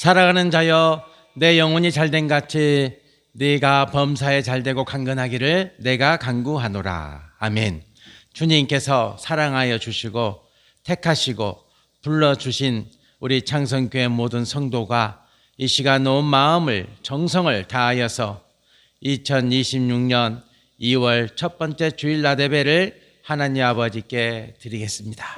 살아가는 자여 내 영혼이 잘된 같이 네가 범사에 잘되고 강건하기를 내가 간구하노라. 아멘. 주님께서 사랑하여 주시고 택하시고 불러주신 우리 창성교회 모든 성도가 이 시간 온 마음을 정성을 다하여서 2026년 2월 첫 번째 주일 낮 예배를 하나님 아버지께 드리겠습니다.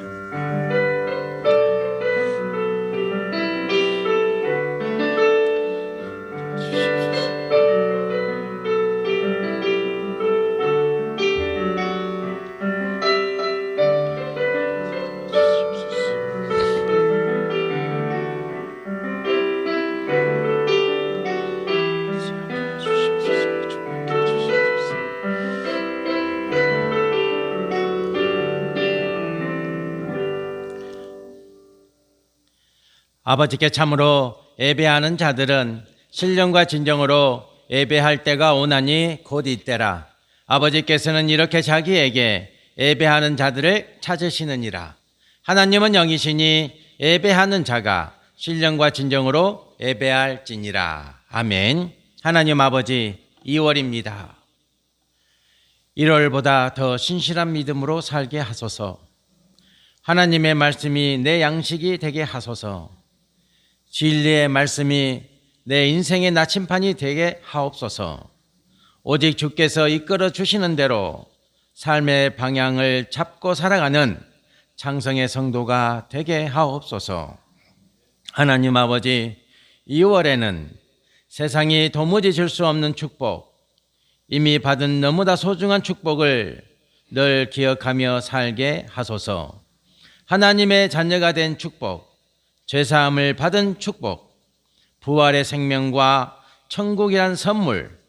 아버지께 참으로 예배하는 자들은 신령과 진정으로 예배할 때가 오나니 곧 이때라. 아버지께서는 이렇게 자기에게 예배하는 자들을 찾으시느니라. 하나님은 영이시니 예배하는 자가 신령과 진정으로 예배할지니라. 아멘. 하나님 아버지, 2월입니다. 1월보다 더 신실한 믿음으로 살게 하소서. 하나님의 말씀이 내 양식이 되게 하소서. 진리의 말씀이 내 인생의 나침판이 되게 하옵소서. 오직 주께서 이끌어 주시는 대로 삶의 방향을 잡고 살아가는 창성의 성도가 되게 하옵소서. 하나님 아버지, 2월에는 세상이 도무지 줄 수 없는 축복, 이미 받은 너무나 소중한 축복을 늘 기억하며 살게 하소서. 하나님의 자녀가 된 축복, 죄사함을 받은 축복, 부활의 생명과 천국이란 선물,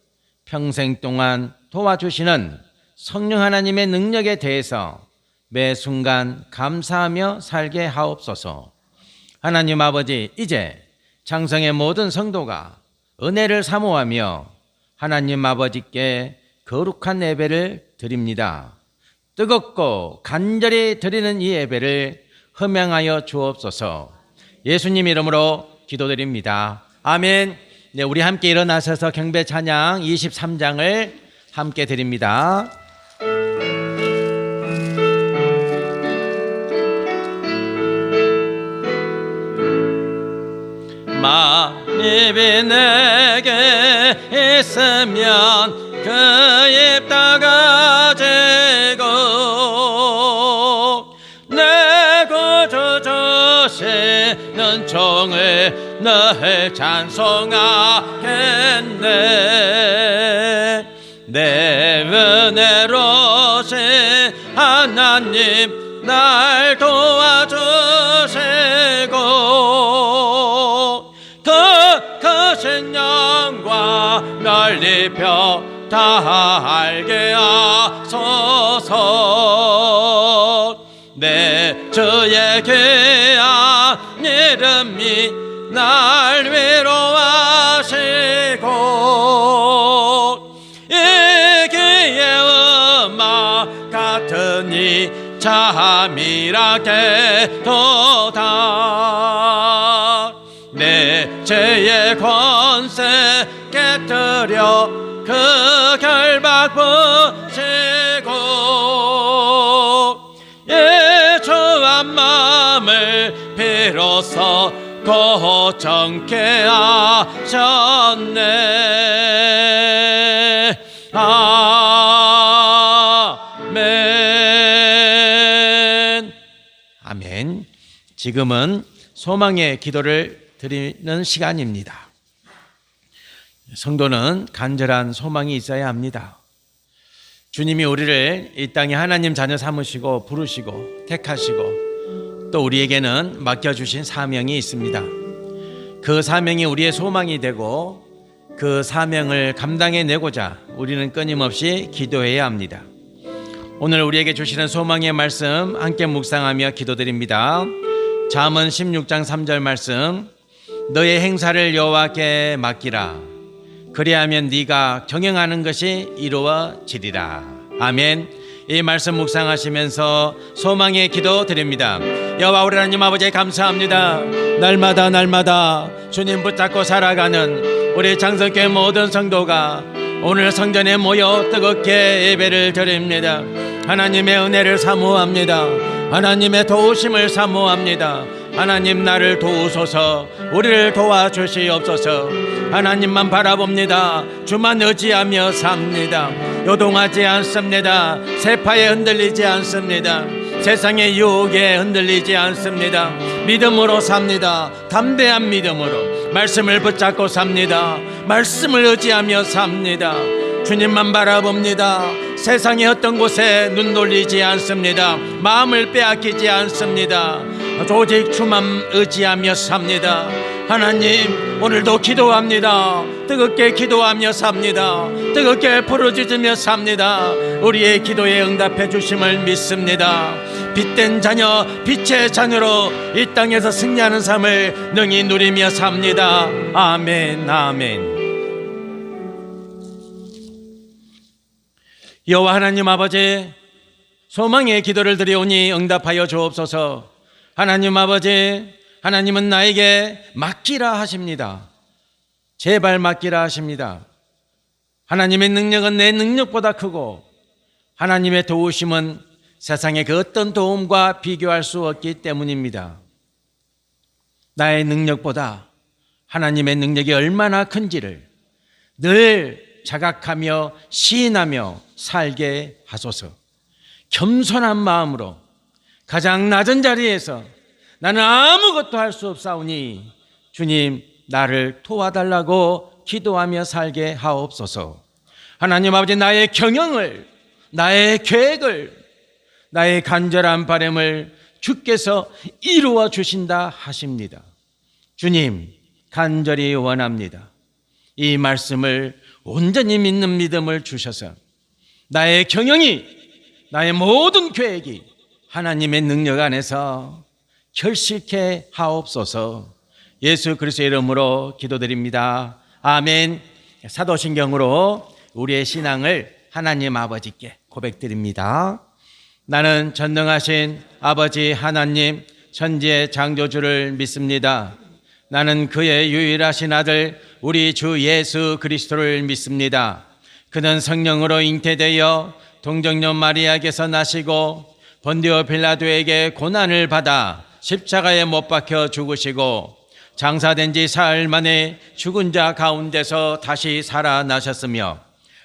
평생 동안 도와주시는 성령 하나님의 능력에 대해서 매 순간 감사하며 살게 하옵소서. 하나님 아버지, 이제 창성의 모든 성도가 은혜를 사모하며 하나님 아버지께 거룩한 예배를 드립니다. 뜨겁고 간절히 드리는 이 예배를 흠양하여 주옵소서. 예수님 이름으로 기도드립니다. 아멘. 네, 우리 함께 일어나셔서 경배 찬양 23장을 함께 드립니다. 만입이 내게 있으면 그 입 다가지고 내 구주 주시는 종을 늘 찬송하겠네. 내 은혜로신 하나님 날 도와주시고 더 크신 영광 널리 다 알게 하소서. 내 주의 귀한 이름이 날 위로하시고 이기의 음악 같으니 잠이라게 도다. 내 죄의 권세 깨뜨려 그 결박 부시고 예주한 마음을 비로소 고정케 하셨네. 아멘. 아멘. 지금은 소망의 기도를 드리는 시간입니다. 성도는 간절한 소망이 있어야 합니다. 주님이 우리를 이 땅에 하나님 자녀 삼으시고 부르시고 택하시고 또 우리에게는 맡겨주신 사명이 있습니다. 그 사명이 우리의 소망이 되고 그 사명을 감당해내고자 우리는 끊임없이 기도해야 합니다. 오늘 우리에게 주시는 소망의 말씀 함께 묵상하며 기도드립니다. 잠언 16장 3절 말씀, 너의 행사를 여호와께 맡기라. 그리하면 네가 경영하는 것이 이루어지리라. 아멘. 이 말씀 묵상하시면서 소망의 기도 드립니다. 여호와 우리 하나님 아버지 감사합니다. 날마다 주님 붙잡고 살아가는 우리 장성교회 모든 성도가 오늘 성전에 모여 뜨겁게 예배를 드립니다. 하나님의 은혜를 사모합니다. 하나님의 도우심을 사모합니다. 하나님 나를 도우소서, 우리를 도와주시옵소서. 하나님만 바라봅니다. 주만 의지하며 삽니다. 요동하지 않습니다. 세파에 흔들리지 않습니다. 세상의 유혹에 흔들리지 않습니다. 믿음으로 삽니다. 담대한 믿음으로 말씀을 붙잡고 삽니다. 말씀을 의지하며 삽니다. 주님만 바라봅니다. 세상의 어떤 곳에 눈 돌리지 않습니다. 마음을 빼앗기지 않습니다. 오직 주만 의지하며 삽니다. 하나님 오늘도 기도합니다. 뜨겁게 기도하며 삽니다. 뜨겁게 부르짖으며 삽니다. 우리의 기도에 응답해 주심을 믿습니다. 빛된 자녀, 빛의 자녀로 이 땅에서 승리하는 삶을 능히 누리며 삽니다. 아멘, 아멘. 여호와 하나님 아버지, 소망의 기도를 드리오니 응답하여 주옵소서. 하나님 아버지, 하나님은 나에게 맡기라 하십니다. 제발 맡기라 하십니다. 하나님의 능력은 내 능력보다 크고 하나님의 도우심은 세상의 그 어떤 도움과 비교할 수 없기 때문입니다. 나의 능력보다 하나님의 능력이 얼마나 큰지를 늘 자각하며 시인하며 살게 하소서. 겸손한 마음으로 가장 낮은 자리에서 나는 아무것도 할 수 없사오니 주님 나를 도와달라고 기도하며 살게 하옵소서. 하나님 아버지, 나의 경영을, 나의 계획을, 나의 간절한 바람을 주께서 이루어 주신다 하십니다. 주님 간절히 원합니다. 이 말씀을 온전히 믿는 믿음을 주셔서 나의 경영이, 나의 모든 계획이 하나님의 능력 안에서 결실케 하옵소서. 예수 그리스도의 이름으로 기도드립니다. 아멘. 사도신경으로 우리의 신앙을 하나님 아버지께 고백드립니다. 나는 전능하신 아버지 하나님 천지의 창조주를 믿습니다. 나는 그의 유일하신 아들 우리 주 예수 그리스도를 믿습니다. 그는 성령으로 잉태되어 동정녀 마리아에게서 나시고 본디오 빌라도에게 고난을 받아 십자가에 못 박혀 죽으시고 장사된 지 사흘 만에 죽은 자 가운데서 다시 살아나셨으며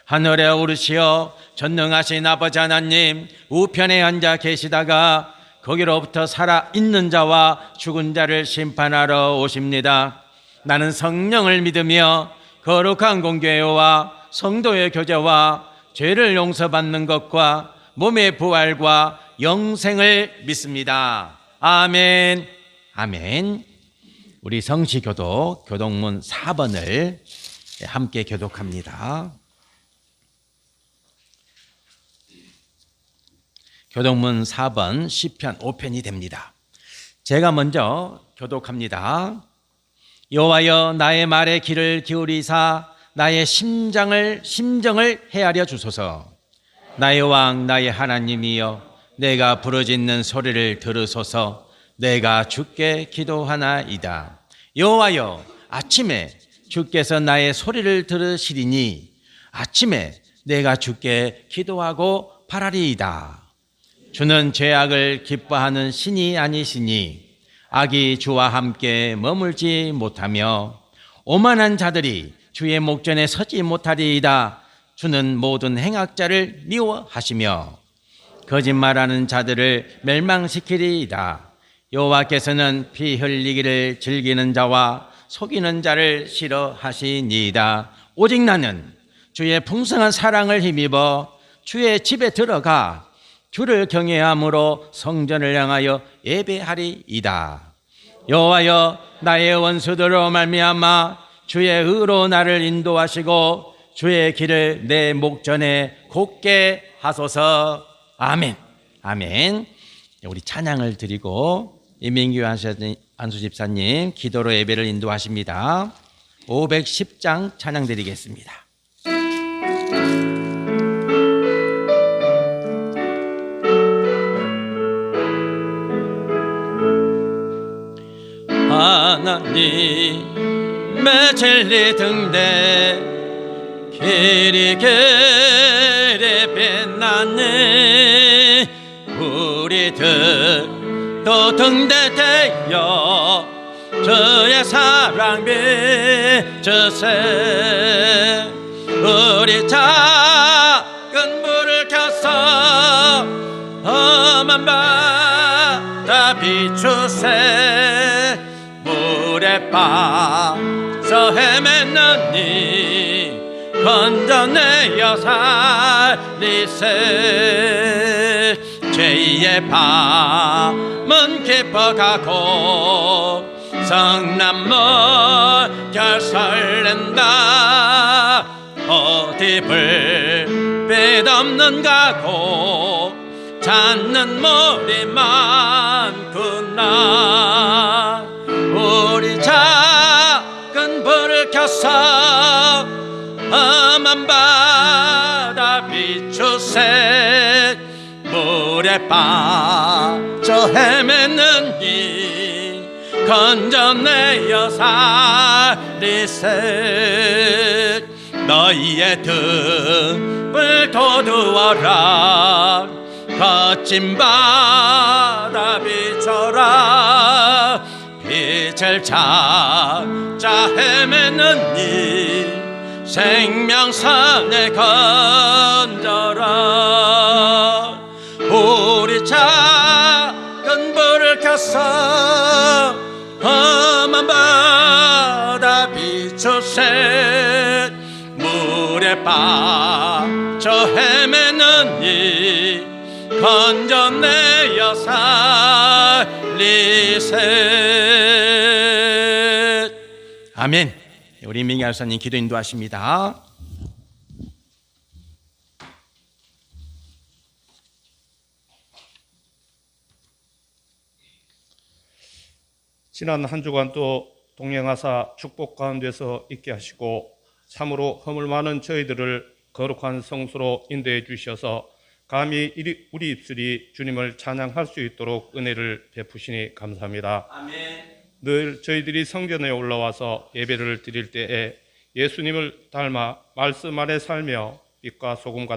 하늘에 오르시어 전능하신 아버지 하나님 우편에 앉아 계시다가 거기로부터 살아있는 자와 죽은 자를 심판하러 오십니다. 나는 성령을 믿으며 거룩한 공교회와 성도의 교제와 죄를 용서받는 것과 몸의 부활과 영생을 믿습니다. 아멘. 아멘. 우리 성시교독 교독문 4번을 함께 교독합니다. 교독문 4번 시편 5편이 됩니다. 제가 먼저 교독합니다. 여호와여 나의 말에 귀를 기울이사 나의 심정을 헤아려 주소서. 나의 왕 나의 하나님이여 내가 부르짖는 소리를 들으소서. 내가 주께 기도하나이다. 여호와여 아침에 주께서 나의 소리를 들으시리니 아침에 내가 주께 기도하고 바라리이다. 주는 죄악을 기뻐하는 신이 아니시니 악이 주와 함께 머물지 못하며 오만한 자들이 주의 목전에 서지 못하리이다. 주는 모든 행악자를 미워하시며 거짓말하는 자들을 멸망시키리이다. 여호와께서는 피 흘리기를 즐기는 자와 속이는 자를 싫어하시니이다. 오직 나는 주의 풍성한 사랑을 힘입어 주의 집에 들어가 주를 경외함으로 성전을 향하여 예배하리이다. 여호와여 나의 원수들로 말미암아 주의 의로 나를 인도하시고 주의 길을 내 목전에 곧게 하소서. 아멘. 아멘. 우리 찬양을 드리고 이민규 안수 집사님 기도로 예배를 인도하십니다. 510장 찬양 드리겠습니다. 하나님의 진리 등대 길이 길이 빛나니 우리들도 등대되어 주의 사랑 비추세 우리 작은 불을 켜서 험한 바다 비추세 물에 빠져 헤매느니 건져내어 살리세 죄의 밤은 깊어가고 성남물 결 설렌다 어디 불빛 없는 가고 찾는 물이 많구나 우리 작은 불을 켜서 험한 바다 비추세 물에 빠져 헤매느니 건져내어 살리세 너희의 등불 거두어라 거친 바다 비춰라 빛을 찾아 헤매느니 생명선을 건져라 우리 작은 불을 켜서 험한 바다 비추세 물에 빠져 헤매느니 건져내어 살리세 아멘. 우리 민기 하사님 기도 인도하십니다. 지난 한 주간 또 동행하사 축복 가운데서 있게 하시고 참으로 허물 많은 저희들을 거룩한 성수로 인도해 주셔서 감히 우리 입술이 주님을 찬양할 수 있도록 은혜를 베푸시니 감사합니다. 아멘. 늘 저희들이 성전에 올라와서 예배를 드릴 때에 예수님을 닮아 말씀 아래 살며 빛과 소금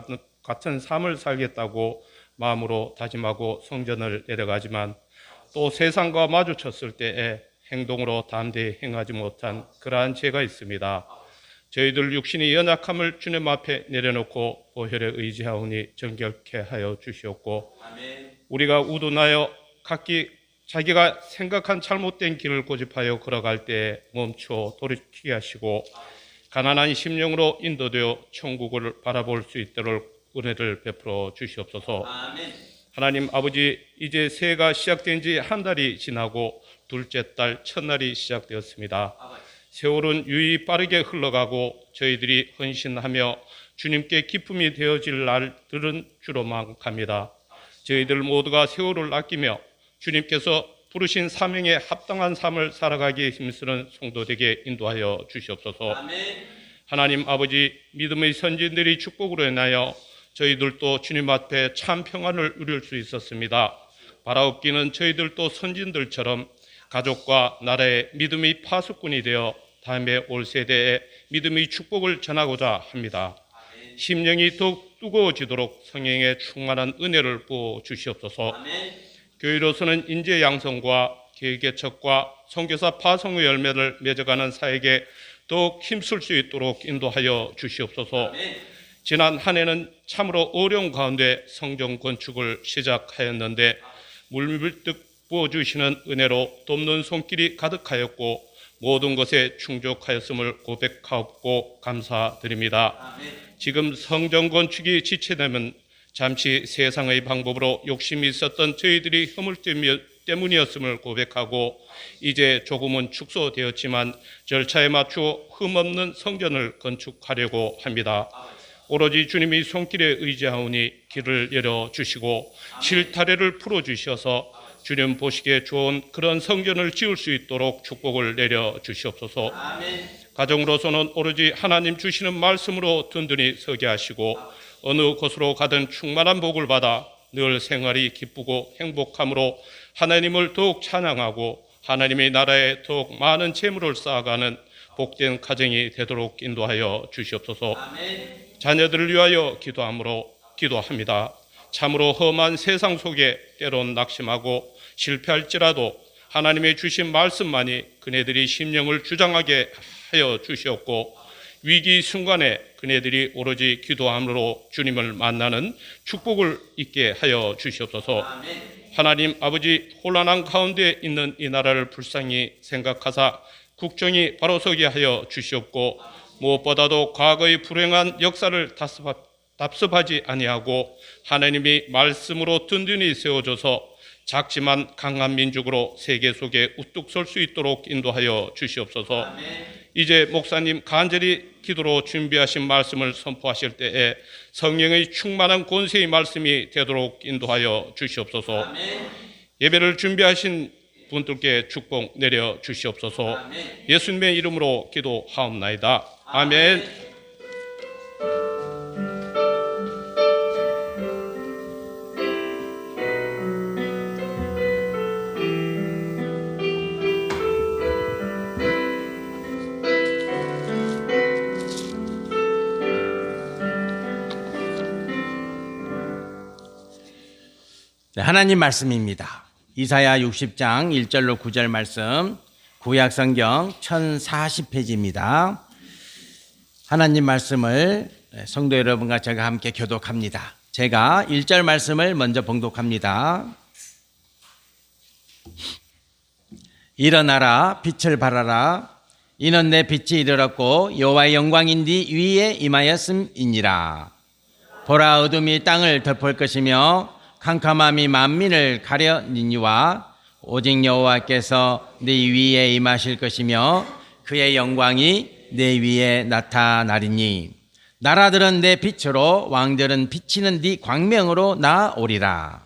같은 삶을 살겠다고 마음으로 다짐하고 성전을 내려가지만 또 세상과 마주쳤을 때에 행동으로 담대히 행하지 못한 그러한 죄가 있습니다. 저희들 육신의 연약함을 주님 앞에 내려놓고 보혈에 의지하오니 정결케 하여 주시옵고 우리가 우둔하여 각기 자기가 생각한 잘못된 길을 고집하여 걸어갈 때에 멈춰 돌이키게 하시고 가난한 심령으로 인도되어 천국을 바라볼 수 있도록 은혜를 베풀어 주시옵소서. 하나님 아버지, 이제 새해가 시작된 지 한 달이 지나고 둘째 달 첫날이 시작되었습니다. 세월은 유이 빠르게 흘러가고 저희들이 헌신하며 주님께 기쁨이 되어질 날들은 주로만 갑니다. 저희들 모두가 세월을 아끼며 주님께서 부르신 사명에 합당한 삶을 살아가기에 힘쓰는 성도되게 인도하여 주시옵소서. 하나님 아버지, 믿음의 선진들이 축복으로 인하여 저희들도 주님 앞에 참 평안을 누릴 수 있었습니다. 바라옵기는 저희들도 선진들처럼 가족과 나라의 믿음의 파수꾼이 되어 다음에 올 세대에 믿음의 축복을 전하고자 합니다. 심령이 더욱 뜨거워지도록 성령의 충만한 은혜를 부어 주시옵소서. 교회로서는 인재 양성과 개개척과 선교사 파송의 열매를 맺어가는 사역에 더욱 힘쓸 수 있도록 인도하여 주시옵소서. 지난 한 해는 참으로 어려운 가운데 성전 건축을 시작하였는데 물밀듯 부어주시는 은혜로 돕는 손길이 가득하였고 모든 것에 충족하였음을 고백하고 감사드립니다. 지금 성전 건축이 지체되면 잠시 세상의 방법으로 욕심이 있었던 저희들이 허물 때문이었음을 고백하고 이제 조금은 축소되었지만 절차에 맞추어 흠없는 성전을 건축하려고 합니다. 오로지 주님이 손길에 의지하오니 길을 열어주시고 실타래를 풀어주셔서 주님 보시기에 좋은 그런 성전을 지을 수 있도록 축복을 내려주시옵소서. 가정으로서는 오로지 하나님 주시는 말씀으로 든든히 서게 하시고 어느 곳으로 가든 충만한 복을 받아 늘 생활이 기쁘고 행복함으로 하나님을 더욱 찬양하고 하나님의 나라에 더욱 많은 재물을 쌓아가는 복된 가정이 되도록 인도하여 주시옵소서. 자녀들을 위하여 기도합니다. 참으로 험한 세상 속에 때론 낙심하고 실패할지라도 하나님의 주신 말씀만이 그네들이 심령을 주장하게 하여 주시옵고, 위기 순간에 그네들이 오로지 기도함으로 주님을 만나는 축복을 있게 하여 주시옵소서. 하나님 아버지, 혼란한 가운데 있는 이 나라를 불쌍히 생각하사 국정이 바로 서게 하여 주시옵고, 무엇보다도 과거의 불행한 역사를 답습하지 아니하고 하나님이 말씀으로 든든히 세워줘서 작지만 강한 민족으로 세계 속에 우뚝 설 수 있도록 인도하여 주시옵소서. 이제 목사님 간절히 기도로 준비하신 말씀을 선포하실 때에 성령의 충만한 권세의 말씀이 되도록 인도하여 주시옵소서. 예배를 준비하신 분들께 축복 내려 주시옵소서. 예수님의 이름으로 기도하옵나이다. 아멘. 네, 하나님 말씀입니다. 이사야 60장 1절로 9절 말씀, 구약성경 1040페이지입니다. 하나님 말씀을 성도 여러분과 제가 함께 교독합니다. 제가 1절 말씀을 먼저 봉독합니다. 일어나라, 빛을 발하라. 이는 내 빛이 이르렀고 여호와의 영광이 네 위에 임하였음이니라. 보라, 어둠이 땅을 덮을 것이며 캄캄함이 만민을 가려니와 오직 여호와께서 네 위에 임하실 것이며 그의 영광이 내 위에 나타나리니. 나라들은 내 빛으로, 왕들은 비치는 네 광명으로 나오리라.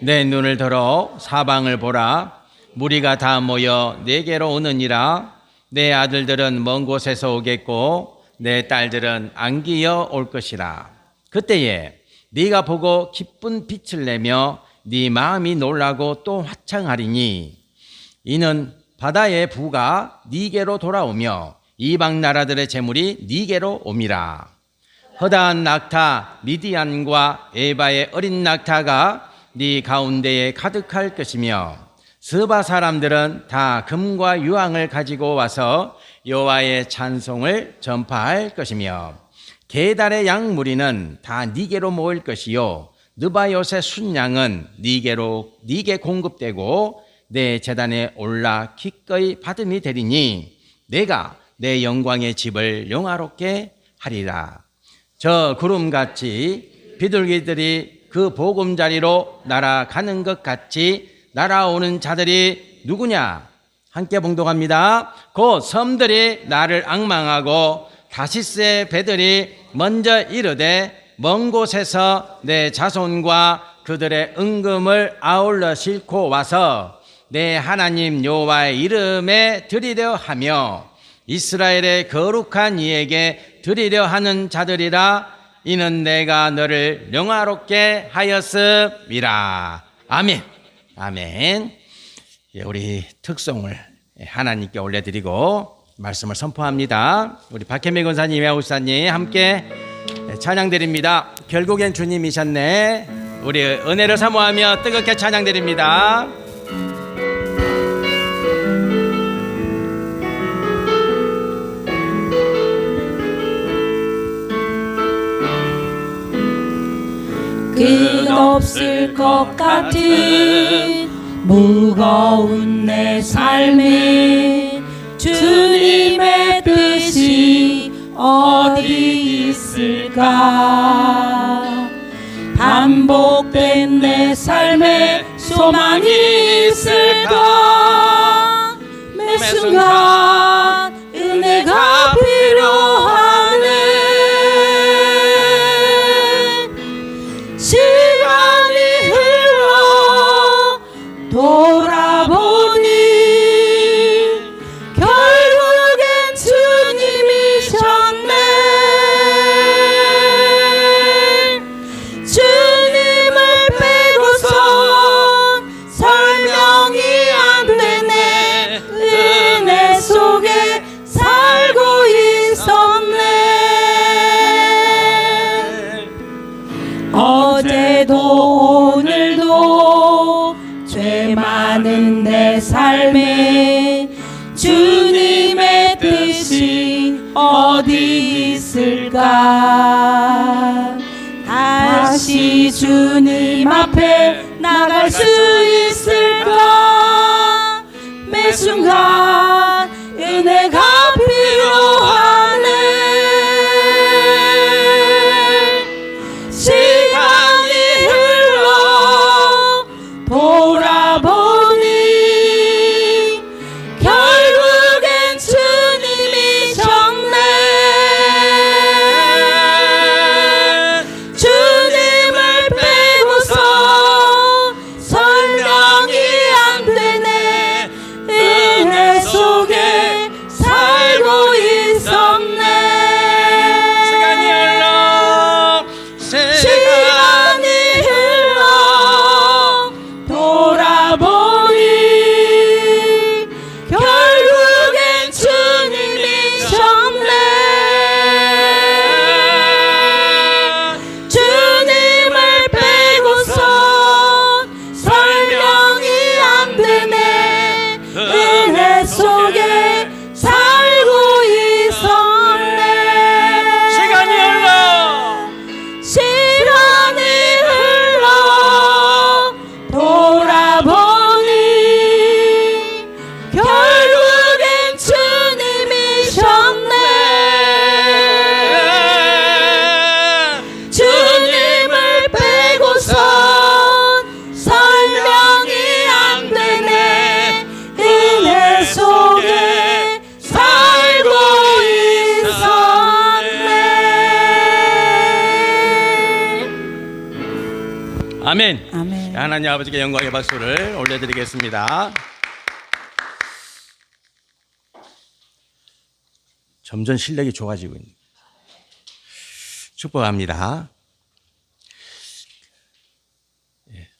내 눈을 들어 사방을 보라. 무리가 다 모여 내게로 오느니라. 내 아들들은 먼 곳에서 오겠고 내 딸들은 안기어 올 것이라. 그때에 네가 보고 기쁜 빛을 내며 네 마음이 놀라고 또 화창하리니. 이는 바다의 부가 네게로 돌아오며 이방 나라들의 재물이 네게로 옴이라. 허다한 낙타 미디안과 에바의 어린 낙타가 네 가운데에 가득할 것이며 스바 사람들은 다 금과 유황을 가지고 와서 여호와의 찬송을 전파할 것이며 게달의 양무리는 다 네게로 모일 것이요 느바요의 순양은 네게 공급되고 내 제단에 올라 기꺼이 받음이 되리니 내가 내 영광의 집을 영화롭게 하리라. 저 구름같이 비둘기들이 그 보금자리로 날아가는 것 같이 날아오는 자들이 누구냐? 함께 봉독합니다. 곧 섬들이 나를 앙망하고 다시스의 배들이 먼저 이르되 먼 곳에서 내 자손과 그들의 은금을 아울러 싣고 와서 내 하나님 여호와의 이름에 드리려 하며 이스라엘의 거룩한 이에게 드리려 하는 자들이라. 이는 내가 너를 영화롭게 하였음이라. 아멘. 아멘. 우리 특송을 하나님께 올려드리고 말씀을 선포합니다. 우리 박혜미 권사님, 외우사님 함께 찬양드립니다. 결국엔 주님이셨네. 우리 은혜를 사모하며 뜨겁게 찬양드립니다. 끝없을 것 같은 무거운 내 삶에 주님의 뜻이 어디 있을까? 반복된 내 삶에 소망이 있을까? 매 순간 은혜가 필요하네. 시간이 흘러 돌아보니 결국엔 주님이셨네. 주님을 빼고선 살 삶에 주님의 뜻이 어디 있을까? 다시 주님 앞에 나갈 수 있을까? 매 순간 은혜가 필요하네. 시간이 흘러 돌아보니 결국엔 주님이셨네. 주님을 빼고서 설명이 안 되네. 은혜 속에 살고 있었네. 시간이 흘러 돌아보니 결국엔 주님이셨네. 주님을 빼고서 설명이 안 되네. 은혜 속에 살고 있었네. 시간이 흘러 시간이 흘러 돌아보니 결국엔 주님이셨네. 주님을 빼고선 설명이 안 되네. 은혜 속에 살고 있었네. 아멘. 아멘. 하나님 아버지께 영광의 박수를 올려드리겠습니다. 점점 실력이 좋아지고 있는 축복합니다. 예.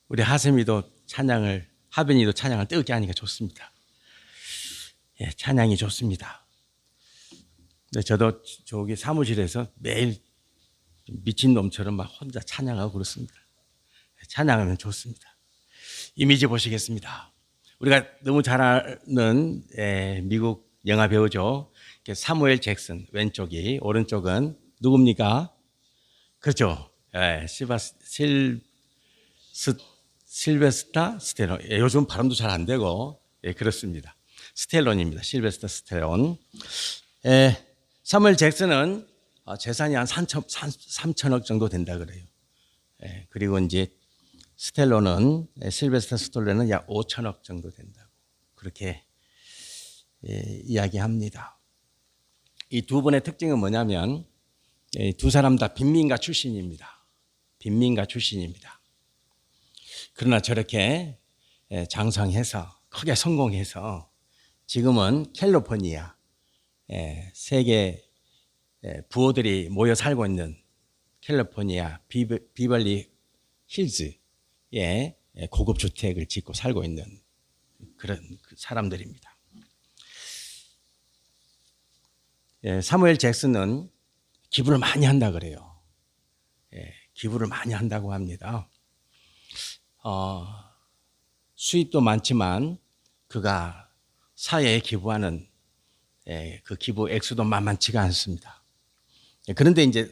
우리 하세미도 찬양을, 하빈이도 찬양을 뜨겁게 하니까 좋습니다. 예, 찬양이 좋습니다. 근데 저도 저기 사무실에서 매일 미친놈처럼 막 혼자 찬양하고 그렇습니다. 찬양하면 좋습니다. 이미지 보시겠습니다. 우리가 너무 잘 아는 미국 영화 배우죠. 사무엘 잭슨, 왼쪽이, 오른쪽은 누굽니까? 그렇죠. 실베스타 스텔론. 요즘 발음도 잘 안 되고 그렇습니다. 스텔론입니다. 실베스타 스텔론. 사무엘 잭슨은 재산이 한 3천억 정도 된다 그래요. 그리고 이제 스텔론은, 실베스타 스텔론은 약 5천억 정도 된다고 그렇게 이야기합니다. 이 두 분의 특징은 뭐냐면 두 사람 다 빈민가 출신입니다. 빈민가 출신입니다. 그러나 저렇게 장성해서 크게 성공해서 지금은 캘리포니아 세계 부호들이 모여 살고 있는 캘리포니아 비벌리 힐즈에 고급 주택을 짓고 살고 있는 그런 사람들입니다. 사무엘 잭슨은 기부를 많이 한다 그래요. 기부를 많이 한다고 합니다. 수입도 많지만 그가 사회에 기부하는 그 기부 액수도 만만치가 않습니다. 그런데 이제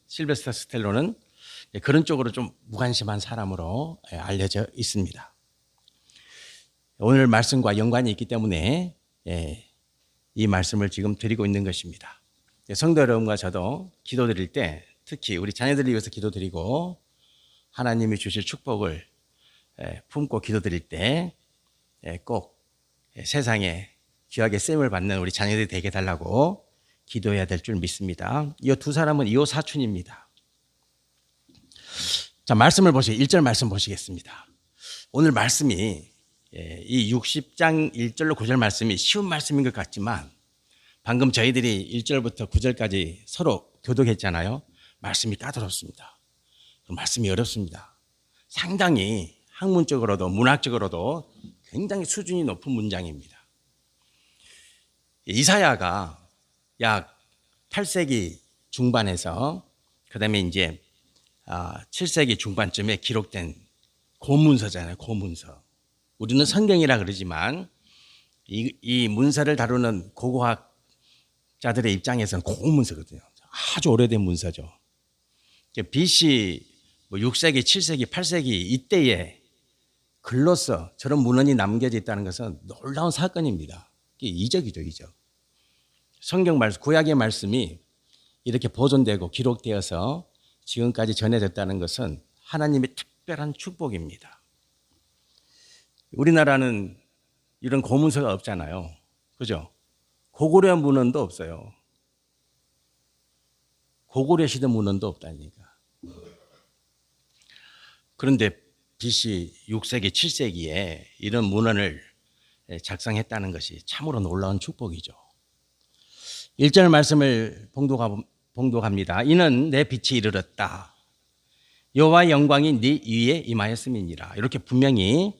실베스타 스텔론은 그런 쪽으로 좀 무관심한 사람으로 알려져 있습니다. 오늘 말씀과 연관이 있기 때문에 이 말씀을 지금 드리고 있는 것입니다. 성도 여러분과 저도 기도드릴 때, 특히 우리 자녀들을 위해서 기도드리고 하나님이 주실 축복을 품고 기도드릴 때 꼭 세상에 귀하게 쓰임을 받는 우리 자녀들이 되게 달라고 기도해야 될 줄 믿습니다. 이 두 사람은 이호 사촌입니다. 자, 말씀을 보시고 1절 말씀 보시겠습니다. 오늘 말씀이 이 60장 1절로 9절 말씀이 쉬운 말씀인 것 같지만 방금 저희들이 1절부터 9절까지 서로 교독했잖아요. 말씀이 까다롭습니다. 말씀이 어렵습니다. 상당히 학문적으로도 문학적으로도 굉장히 수준이 높은 문장입니다. 이사야가 약 8세기 중반에서 그다음에 이제 7세기 중반쯤에 기록된 고문서잖아요. 고문서. 우리는 성경이라 그러지만 이 문서를 다루는 고고학자들의 입장에서는 고급 문서거든요. 아주 오래된 문서죠. BC 6세기, 7세기, 8세기 이때에 글로써 저런 문헌이 남겨져 있다는 것은 놀라운 사건입니다. 이게 이적이죠, 이적. 성경 말씀, 구약의 말씀이 이렇게 보존되고 기록되어서 지금까지 전해졌다는 것은 하나님의 특별한 축복입니다. 우리나라는 이런 고문서가 없잖아요. 그죠? 고구려 문헌도 없어요. 고구려 시대 문헌도 없다니까. 그런데 BC 6세기, 7세기에 이런 문헌을 작성했다는 것이 참으로 놀라운 축복이죠. 1절 말씀을 봉독합니다. 이는 내 빛이 이르렀다. 여호와의 영광이 네 위에 임하였음이니라. 이렇게 분명히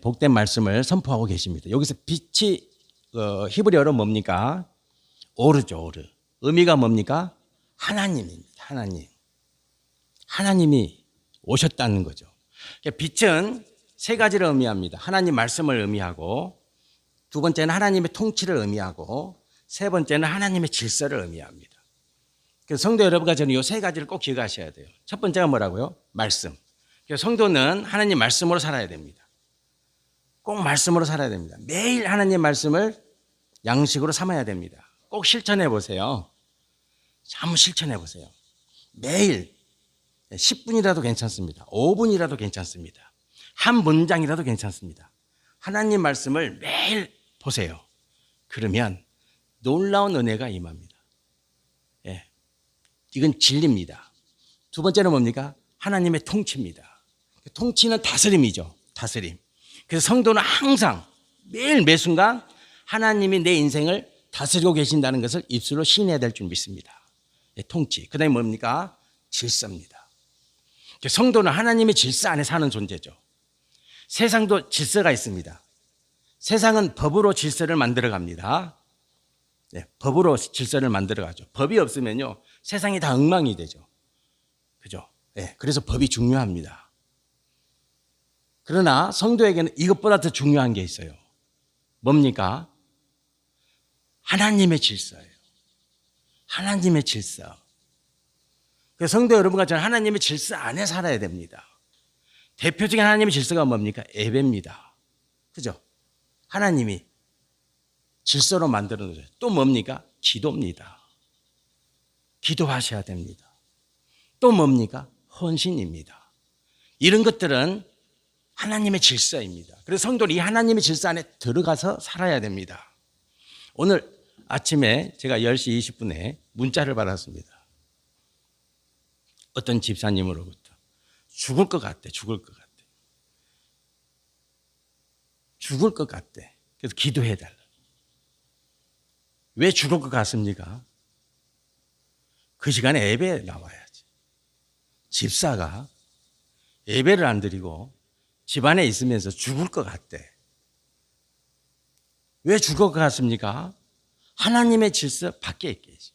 복된 말씀을 선포하고 계십니다. 여기서 빛이 히브리어로 뭡니까? 오르죠, 오르. 의미가 뭡니까? 하나님입니다. 하나님. 하나님이 오셨다는 거죠. 빛은 세 가지를 의미합니다. 하나님 말씀을 의미하고, 두 번째는 하나님의 통치를 의미하고, 세 번째는 하나님의 질서를 의미합니다. 그래서 성도 여러분과 저는 이 세 가지를 꼭 기억하셔야 돼요. 첫 번째가 뭐라고요? 말씀. 그래서 성도는 하나님 말씀으로 살아야 됩니다. 꼭 말씀으로 살아야 됩니다. 매일 하나님 말씀을 양식으로 삼아야 됩니다. 꼭 실천해 보세요. 한번 실천해 보세요. 매일 10분이라도 괜찮습니다. 5분이라도 괜찮습니다. 한 문장이라도 괜찮습니다. 하나님 말씀을 매일 보세요. 그러면 놀라운 은혜가 임합니다. 예, 이건 진리입니다. 두 번째는 뭡니까? 하나님의 통치입니다. 통치는 다스림이죠. 다스림. 그래서 성도는 항상 매일 매순간 하나님이 내 인생을 다스리고 계신다는 것을 입술로 시인해야 될 줄 믿습니다. 예, 통치. 그 다음에 뭡니까? 질서입니다. 성도는 하나님의 질서 안에 사는 존재죠. 세상도 질서가 있습니다. 세상은 법으로 질서를 만들어 갑니다. 네, 법으로 질서를 만들어 가죠. 법이 없으면요, 세상이 다 엉망이 되죠. 그죠? 네, 그래서 법이 중요합니다. 그러나 성도에게는 이것보다 더 중요한 게 있어요. 뭡니까? 하나님의 질서예요. 하나님의 질서. 성도 여러분과 저는 하나님의 질서 안에 살아야 됩니다. 대표적인 하나님의 질서가 뭡니까? 예배입니다. 그죠? 하나님이 질서로 만들어 놓으세요. 또 뭡니까? 기도입니다. 기도하셔야 됩니다. 또 뭡니까? 헌신입니다. 이런 것들은 하나님의 질서입니다. 그래서 성도는 이 하나님의 질서 안에 들어가서 살아야 됩니다. 오늘 아침에 제가 10시 20분에 문자를 받았습니다. 어떤 집사님으로부터 죽을 것 같대, 죽을 것 같대. 죽을 것 같대. 그래서 기도해달라. 왜 죽을 것 같습니까? 그 시간에 예배에 나와야지. 집사가 예배를 안 드리고 집안에 있으면서 죽을 것 같대. 왜 죽을 것 같습니까? 하나님의 질서 밖에 있겠지.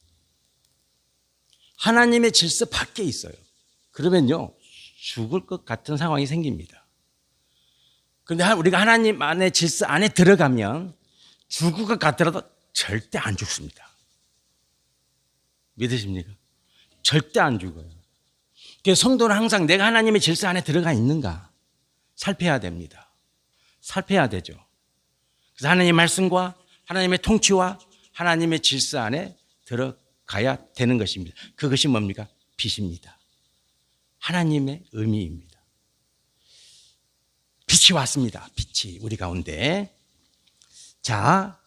하나님의 질서 밖에 있어요. 그러면요, 죽을 것 같은 상황이 생깁니다. 그런데 우리가 하나님 안의 질서 안에 들어가면 죽을 것 같더라도 절대 안 죽습니다. 믿으십니까? 절대 안 죽어요. 그래서 성도는 항상 내가 하나님의 질서 안에 들어가 있는가 살펴야 됩니다. 살펴야 되죠. 그래서 하나님의 말씀과 하나님의 통치와 하나님의 질서 안에 들어가야 되는 것입니다. 그것이 뭡니까? 빛입니다. 하나님의 의미입니다. 빛이 왔습니다. 빛이 우리 가운데. 자,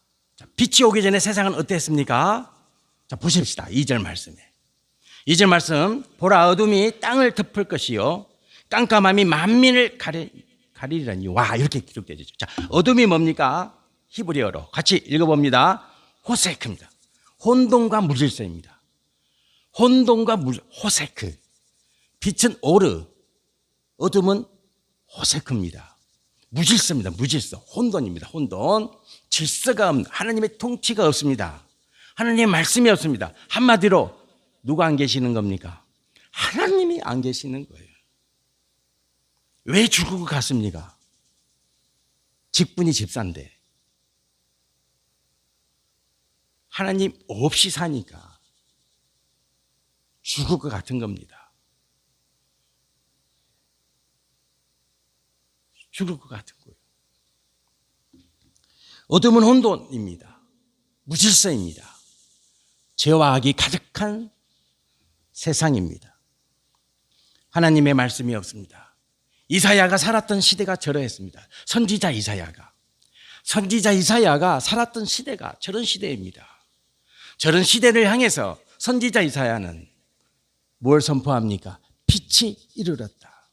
빛이 오기 전에 세상은 어땠습니까? 자, 보십시다. 2절 말씀에. 2절 말씀. 보라, 어둠이 땅을 덮을 것이요 깜깜함이 만민을 가리리라니. 와, 이렇게 기록되죠. 자, 어둠이 뭡니까? 히브리어로 같이 읽어봅니다. 호세크입니다. 혼돈과 무질서입니다. 혼돈과 호세크. 빛은 오르, 어둠은 호세크입니다. 무질서입니다. 무질서. 혼돈입니다. 혼돈. 질서가 없는, 하나님의 통치가 없습니다. 하나님의 말씀이 없습니다. 한마디로 누가 안 계시는 겁니까? 하나님이 안 계시는 거예요. 왜 죽을 것 같습니까? 직분이 집사인데 하나님 없이 사니까 죽을 것 같은 겁니다. 죽을 것 같은 거예요. 어둠은 혼돈입니다. 무질서입니다. 죄와 악이 가득한 세상입니다. 하나님의 말씀이 없습니다. 이사야가 살았던 시대가 저러했습니다. 선지자 이사야가 살았던 시대가 저런 시대입니다. 저런 시대를 향해서 선지자 이사야는 뭘 선포합니까? 빛이 이르렀다.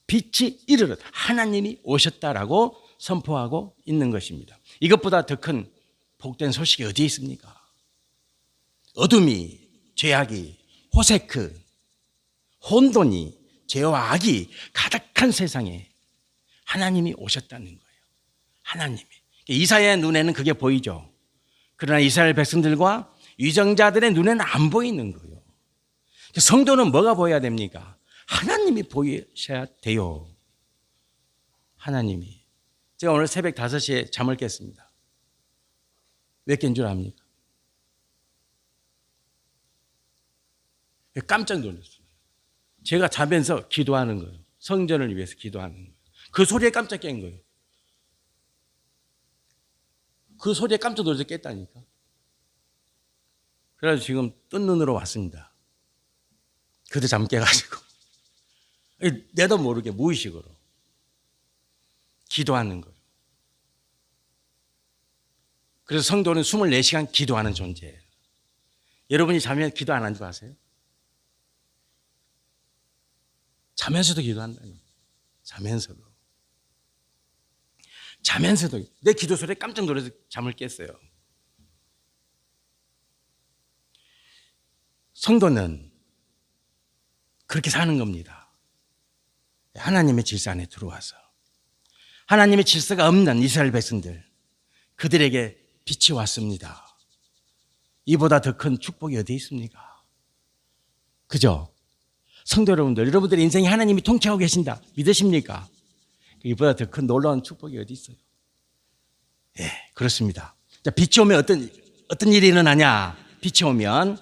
빛이 이르렀다. 하나님이 오셨다라고 선포하고 있는 것입니다. 이것보다 더 큰 복된 소식이 어디에 있습니까? 어둠이, 죄악이, 호세크, 혼돈이, 죄와 악이 가득한 세상에 하나님이 오셨다는 거예요. 하나님이. 이사야의 눈에는 그게 보이죠. 그러나 이스라엘 백성들과 위정자들의 눈에는 안 보이는 거예요. 성도는 뭐가 보여야 됩니까? 하나님이 보이셔야 돼요. 하나님이. 제가 오늘 새벽 5시에 잠을 깼습니다. 몇 개인 줄 압니까? 깜짝 놀랐어요. 제가 자면서 기도하는 거예요. 성전을 위해서 기도하는 거예요. 그 소리에 깜짝 깬 거예요. 그 소리에 깜짝 놀라서 깼다니까. 그래서 지금 뜬 눈으로 왔습니다. 그때 잠 깨가지고 내도 모르게 무의식으로 기도하는 거예요. 그래서 성도는 24시간 기도하는 존재예요. 여러분이 자면 기도 안 하는 줄 아세요? 자면서도 기도한다니. 자면서도 내 기도 소리에 깜짝 놀라서 잠을 깼어요. 성도는 그렇게 사는 겁니다. 하나님의 질서 안에 들어와서 하나님의 질서가 없는 이스라엘 백성들, 그들에게 빛이 왔습니다. 이보다 더 큰 축복이 어디 있습니까? 그죠? 성도 여러분들의 인생에 하나님이 통치하고 계신다 믿으십니까? 이보다 더 큰 놀라운 축복이 어디 있어요? 예, 그렇습니다. 자, 빛이 오면 어떤 일이 일어나냐? 빛이 오면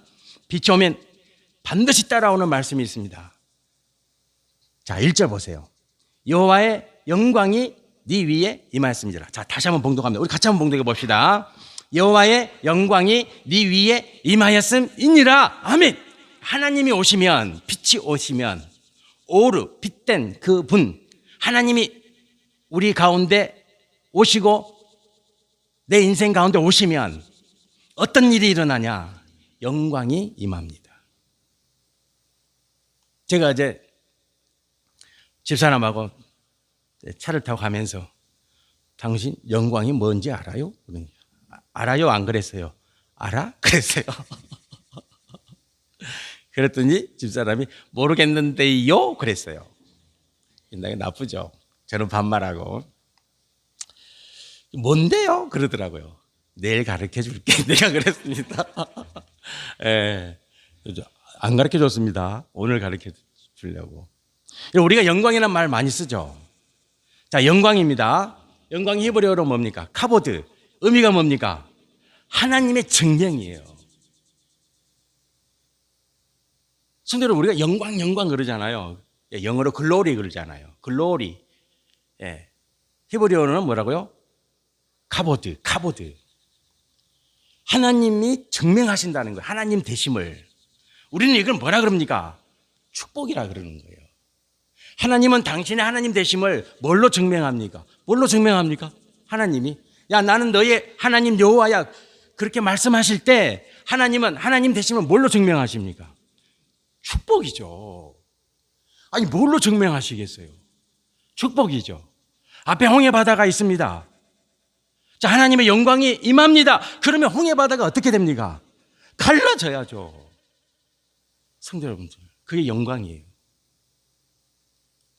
반드시 따라오는 말씀이 있습니다. 자, 1절 보세요. 여호와의 영광이 네 위에 임하였습니다. 자, 다시 한번 봉독합니다. 우리 같이 한번 봉독해 봅시다. 여호와의 영광이 네 위에 임하였음이니라. 아멘. 하나님이 오시면, 빛이 오시면, 오르, 빛된 그 분, 하나님이 우리 가운데 오시고 내 인생 가운데 오시면 어떤 일이 일어나냐? 영광이 임합니다. 제가 이제 집사람하고 차를 타고 가면서 당신 영광이 뭔지 알아요? 알아요? 안 그랬어요? 알아? 그랬어요. 그랬더니 집사람이 모르겠는데요? 그랬어요. 옛날에 나쁘죠? 저는 반말하고 뭔데요? 그러더라고요. 내일 가르쳐 줄게. 내가 그랬습니다. 예, 안 가르쳐 줬습니다. 오늘 가르쳐 주려고. 우리가 영광이라는 말 많이 쓰죠. 자, 영광입니다. 영광이 히브리어로 뭡니까? 카보드. 의미가 뭡니까? 하나님의 증명이에요. 성도 여러분, 우리가 영광 그러잖아요. 영어로 글로리 그러잖아요. 글로리. 예. 히브리어로는 뭐라고요? 카보드. 하나님이 증명하신다는 거예요. 하나님 되심을. 우리는 이걸 뭐라 그럽니까? 축복이라 그러는 거예요. 하나님은 당신의 하나님 되심을 뭘로 증명합니까? 하나님이. 야, 나는 너의 하나님 여호와야. 그렇게 말씀하실 때 하나님은 하나님 되심을 뭘로 증명하십니까? 축복이죠. 아니, 뭘로 증명하시겠어요? 축복이죠. 앞에 홍해 바다가 있습니다. 자, 하나님의 영광이 임합니다. 그러면 홍해 바다가 어떻게 됩니까? 갈라져야죠. 성도 여러분들, 그게 영광이에요.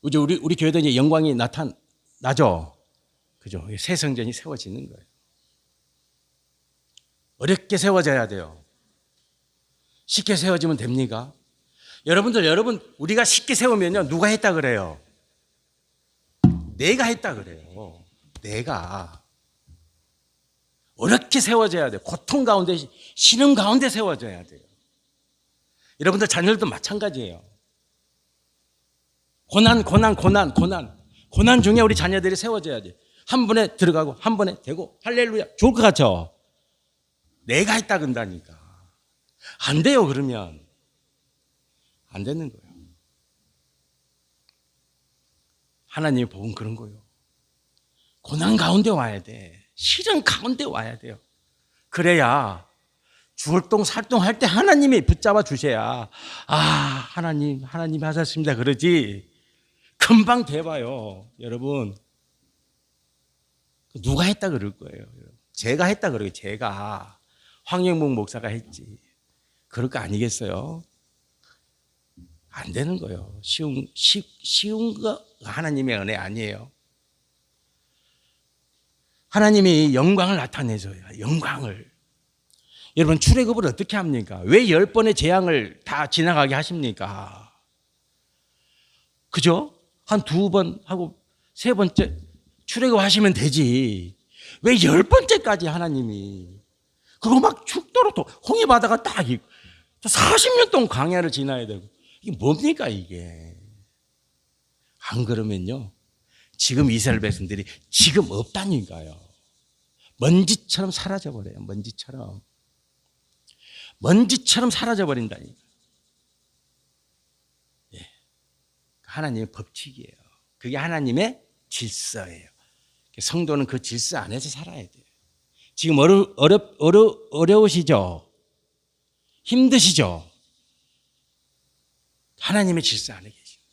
이제 우리 교회도 이제 영광이 나타나죠. 그죠? 새 성전이 세워지는 거예요. 어렵게 세워져야 돼요. 쉽게 세워지면 됩니까? 여러분, 우리가 쉽게 세우면요, 누가 했다 그래요? 내가 했다 그래요. 내가 어렵게 세워져야 돼요. 고통 가운데, 신음 가운데 세워져야 돼요. 여러분들 자녀들도 마찬가지예요. 고난 중에 우리 자녀들이 세워져야 돼. 한 번에 들어가고 한 번에 되고 할렐루야 좋을 것 같죠? 내가 했다 그런다니까. 안 돼요. 그러면 안 되는 거예요. 하나님의 복은 그런 거예요. 고난 가운데 와야 돼. 시련 가운데 와야 돼요. 그래야 주얼동 살동할 때 하나님이 붙잡아 주셔야 하나님이 하셨습니다 그러지. 금방 돼봐요. 여러분 누가 했다 그럴 거예요. 제가 했다 그러고 제가 황영목 목사가 했지. 그럴 거 아니겠어요? 안 되는 거예요. 쉬운 거 하나님의 은혜 아니에요. 하나님이 영광을 나타내줘요. 영광을. 여러분 출애굽을 어떻게 합니까? 왜 10번의 재앙을 다 지나가게 하십니까? 그죠? 한 2번 하고 3번째 출애굽 하시면 되지. 왜 10번째까지 하나님이 그거 막 죽도록 또 홍해 바다가 딱 40년 동안 광야를 지나야 되고 이게 뭡니까 이게? 안 그러면요 지금 이스라엘 백성들이 지금 없다니까요. 먼지처럼 사라져버려요. 먼지처럼 사라져버린다니까. 예. 하나님의 법칙이에요. 그게 하나님의 질서예요. 성도는 그 질서 안에서 살아야 돼요. 지금 어려우시죠? 힘드시죠? 하나님의 질서 안에 계십니다.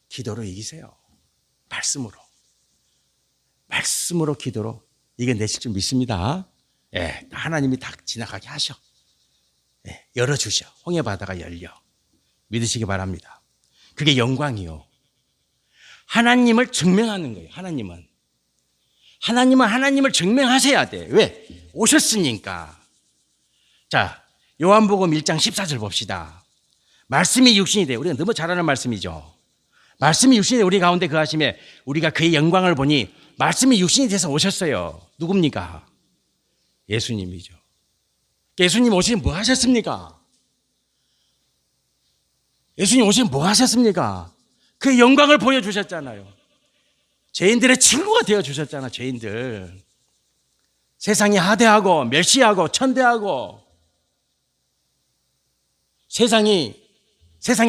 기도로 이기세요. 말씀으로 기도로 이겨내실 줄 믿습니다. 예, 하나님이 다 지나가게 하셔. 예, 열어주셔. 홍해 바다가 열려. 믿으시기 바랍니다. 그게 영광이요. 하나님을 증명하는 거예요. 하나님은 하나님을 증명하셔야 돼. 왜? 오셨으니까. 자, 요한복음 1장 14절 봅시다. 말씀이 육신이 돼. 우리가 너무 잘 아는 말씀이죠. 말씀이 육신이 돼 우리 가운데 거하심에 우리가 그의 영광을 보니 말씀이 육신이 돼서 오셨어요. 누굽니까? 예수님이죠. 예수님 오시면 뭐 하셨습니까? 예수님 오시면 뭐 하셨습니까? 그의 영광을 보여주셨잖아요. 죄인들의 친구가 되어주셨잖아. 죄인들. 세상이 하대하고 멸시하고 천대하고 세상의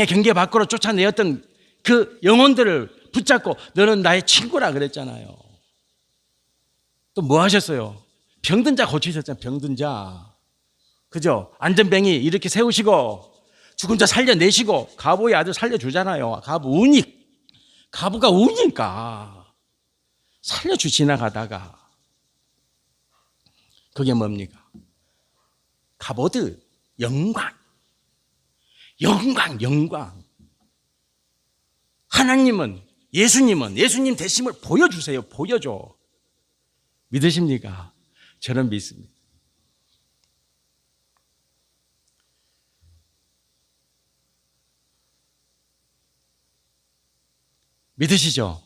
경계 밖으로 쫓아내었던 그 영혼들을 붙잡고 너는 나의 친구라 그랬잖아요. 또 뭐 하셨어요? 병든 자 고치셨잖아요. 병든 자. 그죠? 안전뱅이 이렇게 세우시고 죽은 자 살려내시고 가부의 아들 살려주잖아요. 가부가 우니까 살려주 지나가다가 그게 뭡니까? 가보드 영광. 예수님 되심을 보여주세요. 보여줘. 믿으십니까? 저는 믿습니다. 믿으시죠?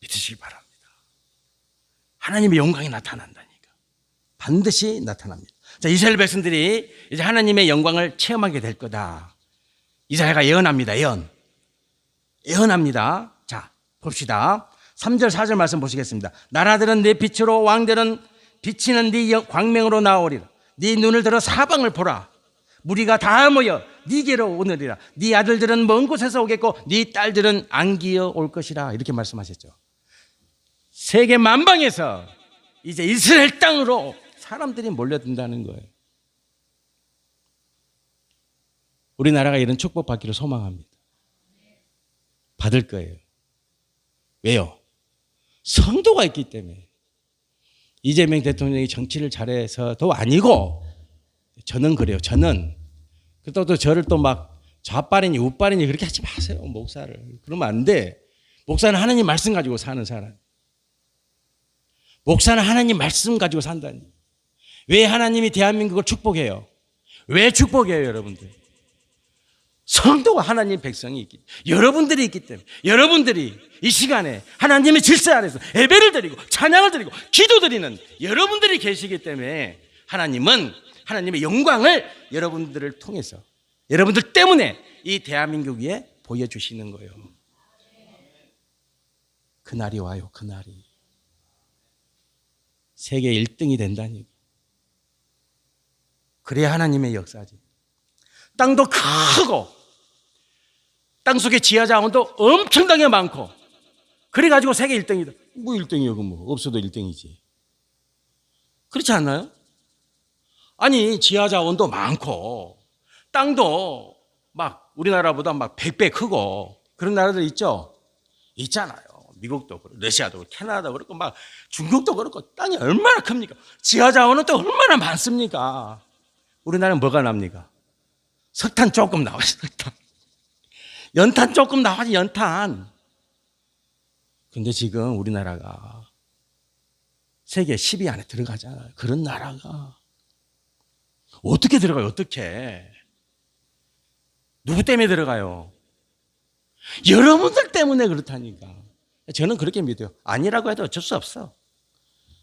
믿으시기 바랍니다. 하나님의 영광이 나타난다니까. 반드시 나타납니다. 자, 이스라엘 백성들이 이제 하나님의 영광을 체험하게 될 거다. 이사야가 예언합니다. 예언합니다. 자, 봅시다. 3절 4절 말씀 보시겠습니다. 나라들은 네 빛으로 왕들은 비치는 네 광명으로 나오리라. 네 눈을 들어 사방을 보라. 무리가 다 모여 네게로 오느리라. 네 아들들은 먼 곳에서 오겠고 네 딸들은 안기어 올 것이라. 이렇게 말씀하셨죠. 세계 만방에서 이제 이스라엘 땅으로 사람들이 몰려든다는 거예요. 우리나라가 이런 축복 받기를 소망합니다. 받을 거예요. 왜요? 성도가 있기 때문에. 이재명 대통령이 정치를 잘해서도 아니고 저는 그래요. 저는 또 저를 또 막 좌빨이니 우빨이니 그렇게 하지 마세요. 목사를. 그러면 안 돼. 목사는 하나님 말씀 가지고 사는 사람. 목사는 하나님 말씀 가지고 산다니. 왜 하나님이 대한민국을 축복해요? 왜 축복해요, 여러분들? 성도가 하나님 백성이 있기 때문에, 여러분들이 있기 때문에, 여러분들이 이 시간에 하나님의 질서 안에서 예배를 드리고 찬양을 드리고 기도드리는 여러분들이 계시기 때문에 하나님은 하나님의 영광을 여러분들을 통해서, 여러분들 때문에 이 대한민국 위에 보여주시는 거예요. 그날이 와요. 그날이 세계 1등이 된다니. 그래야 하나님의 역사지. 땅도 크고 땅속에 지하 자원도 엄청나게 많고 그래가지고 세계 1등이다. 뭐 1등이요? 뭐 없어도 1등이지. 그렇지 않나요? 아니, 지하 자원도 많고 땅도 막 우리나라보다 막 100배 크고 그런 나라들 있죠? 있잖아요. 미국도 그렇고 러시아도 그렇고 캐나다도 그렇고 막 중국도 그렇고 땅이 얼마나 큽니까? 지하 자원은 또 얼마나 많습니까? 우리나라는 뭐가 납니까? 석탄 조금 나와요. 석탄. 연탄 조금 나와요. 연탄. 근데 지금 우리나라가 세계 10위 안에 들어가잖아요. 그런 나라가 어떻게 들어가요? 어떻게? 누구 때문에 들어가요? 여러분들 때문에 그렇다니까. 저는 그렇게 믿어요. 아니라고 해도 어쩔 수 없어.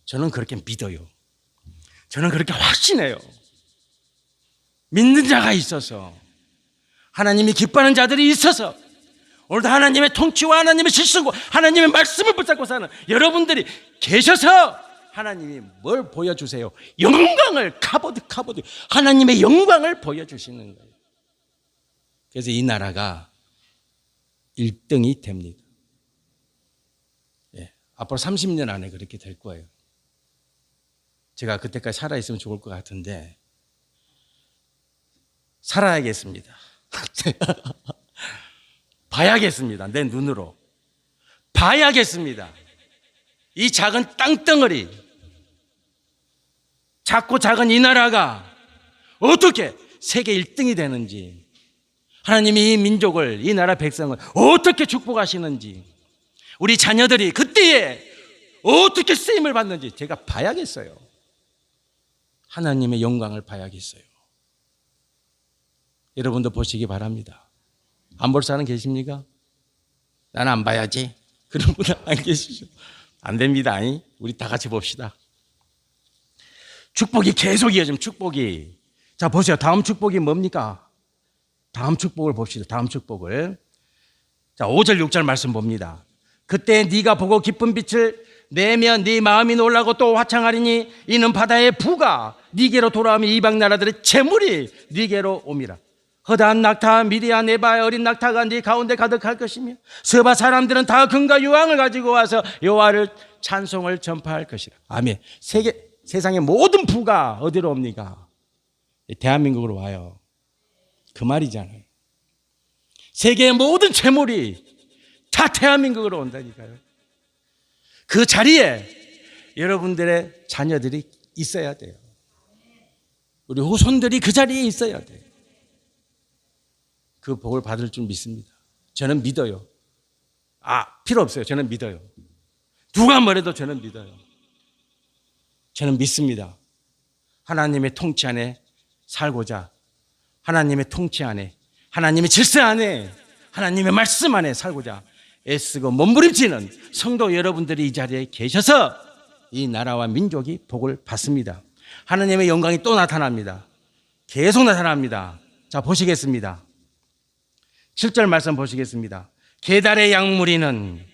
저는 그렇게 믿어요. 저는 그렇게 확신해요. 믿는 자가 있어서, 하나님이 기뻐하는 자들이 있어서, 오늘도 하나님의 통치와 하나님의 질서고 하나님의 말씀을 붙잡고 사는 여러분들이 계셔서 하나님이 뭘 보여주세요? 영광을, 카보드 하나님의 영광을 보여주시는 거예요. 그래서 이 나라가 1등이 됩니다. 예, 앞으로 30년 안에 그렇게 될 거예요. 제가 그때까지 살아있으면 좋을 것 같은데 살아야겠습니다. 봐야겠습니다. 내 눈으로 봐야겠습니다. 이 작은 땅덩어리, 작고 작은 이 나라가 어떻게 세계 1등이 되는지, 하나님이 이 민족을, 이 나라 백성을 어떻게 축복하시는지, 우리 자녀들이 그때에 어떻게 쓰임을 받는지 제가 봐야겠어요. 하나님의 영광을 봐야겠어요. 여러분도 보시기 바랍니다. 안 볼 사람 계십니까? 나는 안 봐야지. 그런 분 안 계시죠? 안 됩니다. 우리 다 같이 봅시다. 축복이 계속 이어지면 축복이. 자, 보세요. 다음 축복이 뭡니까? 다음 축복을 봅시다. 다음 축복을. 자, 5절 6절 말씀 봅니다. 그때 네가 보고 기쁜 빛을 내면 네 마음이 놀라고 또 화창하리니 이는 바다의 부가 네게로 돌아오며 이방 나라들의 재물이 네게로 옴이라. 허다한 낙타 미디안 에바의 어린 낙타가 네 가운데 가득할 것이며 서바 사람들은 다 금과 유황을 가지고 와서 여호와를 찬송을 전파할 것이라. 아멘. 세상의 모든 부가 어디로 옵니까? 대한민국으로 와요. 그 말이잖아요. 세계의 모든 재물이 다 대한민국으로 온다니까요. 그 자리에 여러분들의 자녀들이 있어야 돼요. 우리 후손들이 그 자리에 있어야 돼요. 그 복을 받을 줄 믿습니다. 저는 믿어요. 필요 없어요. 저는 믿어요. 누가 뭐래도 저는 믿어요. 저는 믿습니다. 하나님의 통치 안에 살고자, 하나님의 통치 안에, 하나님의 질서 안에, 하나님의 말씀 안에 살고자 애쓰고 몸부림치는 성도 여러분들이 이 자리에 계셔서 이 나라와 민족이 복을 받습니다. 하나님의 영광이 또 나타납니다. 계속 나타납니다. 자, 보시겠습니다. 7절 말씀 보시겠습니다. 게달의 양무리는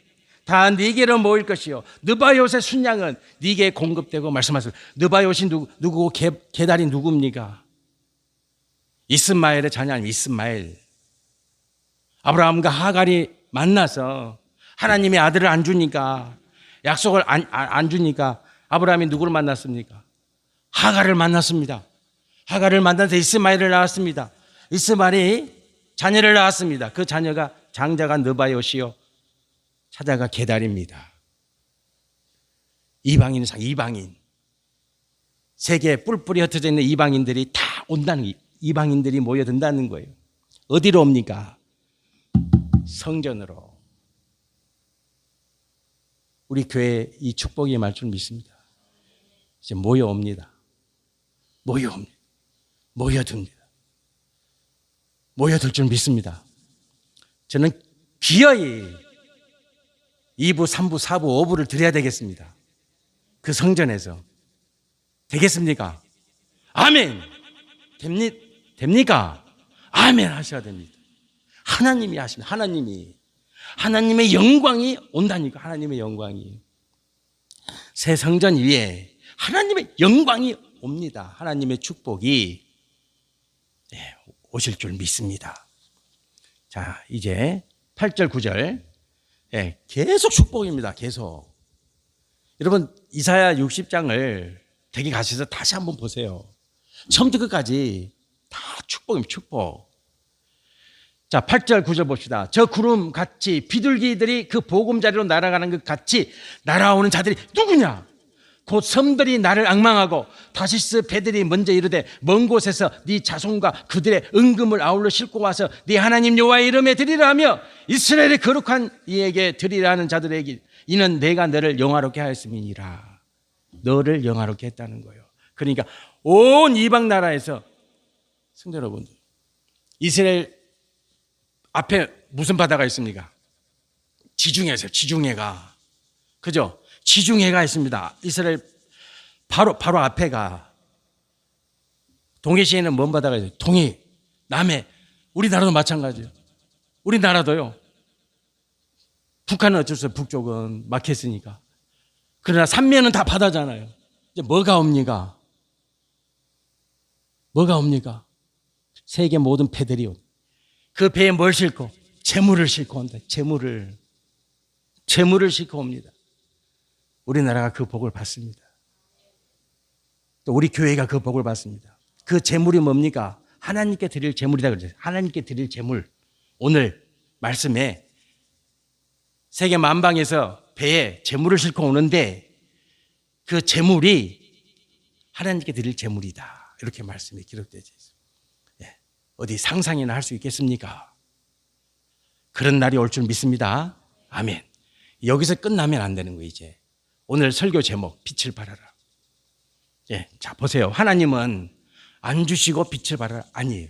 다 네게로 모일 것이요 느바요의 순양은 네게 공급되고 말씀하세요. 느바요시 누구고 게달이 누굽니까? 이스마엘의 자녀 아니면 이스마엘. 아브라함과 하갈이 만나서 하나님의 아들을 안 주니까, 약속을 안 주니까 아브라함이 누구를 만났습니까? 하갈을 만났습니다. 하갈을 만나서 이스마엘을 낳았습니다. 이스마엘이 자녀를 낳았습니다. 그 자녀가 장자가 느바요시요 차자가 게달입니다. 이방인. 세계에 뿔뿔이 흩어져 있는 이방인들이 다 온다는, 이방인들이 모여든다는 거예요. 어디로 옵니까? 성전으로. 우리 교회에 이 축복이 임할 줄 믿습니다. 이제 모여듭니다. 모여들 줄 믿습니다. 저는 기어이 2부, 3부, 4부, 5부를 드려야 되겠습니다. 그 성전에서. 되겠습니까? 아멘. 됩니까? 아멘 하셔야 됩니다. 하나님이 하십니다. 하나님의 영광이 온다니까. 하나님의 영광이. 새 성전 위에 하나님의 영광이 옵니다. 하나님의 축복이 오실 줄 믿습니다. 자, 이제 8절 9절 계속 축복입니다. 계속. 여러분 이사야 60장을 댁에 가셔서 다시 한번 보세요. 처음부터 끝까지 다 축복입니다. 축복. 자, 8절 9절 봅시다. 저 구름같이 비둘기들이 그 보금자리로 날아가는 것 같이 날아오는 자들이 누구냐? 곧 섬들이 나를 앙망하고 다시스 배들이 먼저 이르되 먼 곳에서 네 자손과 그들의 은금을 아울러 싣고 와서 네 하나님 여호와의 이름에 드리라 하며 이스라엘의 거룩한 이에게 드리라 하는 자들에게 이는 내가 너를 영화롭게 하였음이니라. 너를 영화롭게 했다는 거예요. 그러니까 온 이방 나라에서 성도 여러분들, 이스라엘 앞에 무슨 바다가 있습니까? 지중해가 있어요. 지중해가. 그죠? 지중해가 있습니다. 이스라엘 바로 앞에가. 동해시에는 먼 바다가 있어요. 동해, 남해. 우리나라도 마찬가지예요. 우리나라도요. 북한은 어쩔 수 없어요. 북쪽은 막혔으니까. 그러나 삼면은 다 바다잖아요. 이제 뭐가 옵니까? 세계 모든 배들이 옵니다. 그 배에 뭘 싣고? 재물을 싣고 온다. 재물을 싣고 옵니다. 우리나라가 그 복을 받습니다. 또 우리 교회가 그 복을 받습니다. 그 재물이 뭡니까? 하나님께 드릴 재물이다 그러죠. 하나님께 드릴 재물. 오늘 말씀에 세계 만방에서 배에 재물을 싣고 오는데 그 재물이 하나님께 드릴 재물이다. 이렇게 말씀이 기록되어 있습니다. 어디 상상이나 할 수 있겠습니까? 그런 날이 올 줄 믿습니다. 아멘. 여기서 끝나면 안 되는 거예요. 이제 오늘 설교 제목 빛을 발하라. 자 보세요. 하나님은 안 주시고 빛을 발하라 아니에요.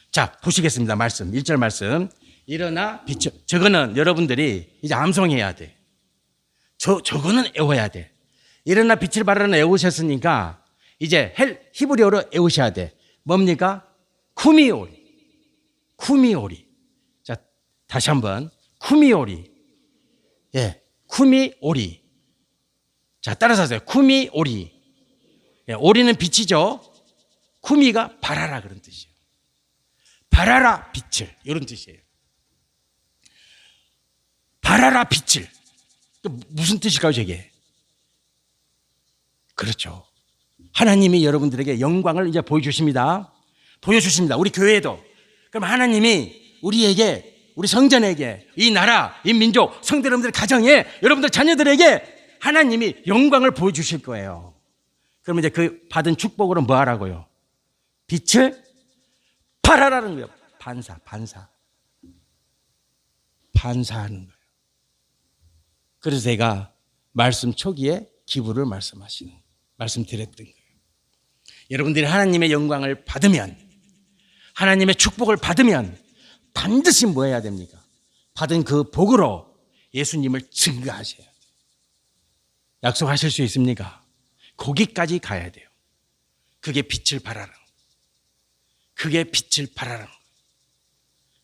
자 보시겠습니다. 말씀 1절 말씀. 일어나 빛을. 저거는 여러분들이 이제 암송해야 돼. 저거는 애워야 돼. 일어나 빛을 발하라는 애우셨으니까 이제 히브리어로 애우셔야 돼. 뭡니까? 쿠미오리. 자, 다시 한번. 쿠미오리. 쿠미오리. 자, 따라서 하세요. 쿠미오리. 오리는 빛이죠. 쿠미가 발하라 그런 뜻이에요. 발하라 빛을. 이런 뜻이에요. 발하라 빛을. 무슨 뜻일까요, 저게? 그렇죠. 하나님이 여러분들에게 영광을 이제 보여주십니다. 우리 교회에도. 그럼 하나님이 우리에게, 우리 성전에게, 이 나라, 이 민족, 성도 여러분들 가정에, 여러분들 자녀들에게 하나님이 영광을 보여주실 거예요. 그러면 이제 그 받은 축복으로 뭐 하라고요? 빛을 발하라는 거예요. 반사하는 거예요. 그래서 제가 말씀 초기에 기부를 말씀드렸던 거예요. 여러분들이 하나님의 영광을 받으면, 하나님의 축복을 받으면 반드시 뭐 해야 됩니까? 받은 그 복으로 예수님을 증거하셔야 돼요. 약속하실 수 있습니까? 거기까지 가야 돼요. 그게 빛을 발하라.